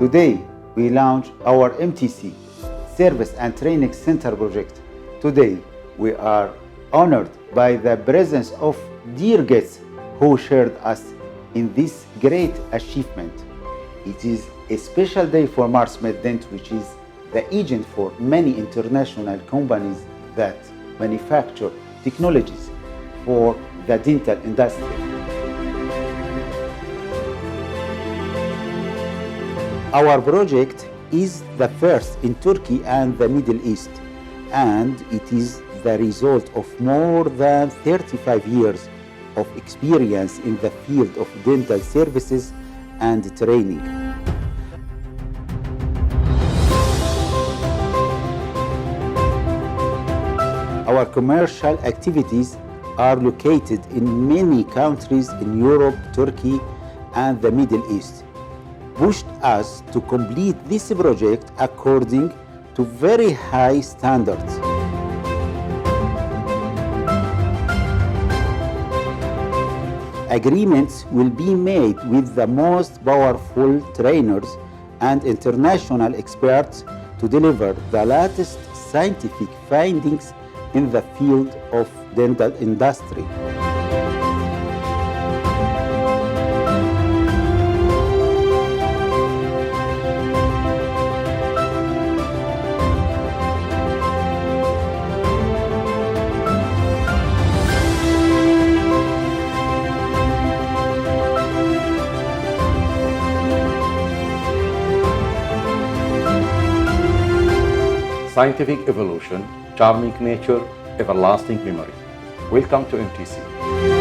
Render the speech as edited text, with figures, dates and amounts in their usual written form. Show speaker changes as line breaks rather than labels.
Today, we launch our MTC, Service and Training Center project. Today, we are honored by the presence of dear guests who shared us in this great achievement. It is a special day for Mars.Dent, which is the agent for many international companies that manufacture technologies for the dental industry. Our project is the first in Turkey and the Middle East, and it is the result of more than 35 years of experience in the field of dental services and training. Our commercial activities are located in many countries in Europe, Turkey, and the Middle East, pushed us to complete this project according to very high standards. Agreements will be made with the most powerful trainers and international experts to deliver the latest scientific findings in the field of dental industry.
Scientific evolution, charming nature, everlasting memory. Welcome to MTC.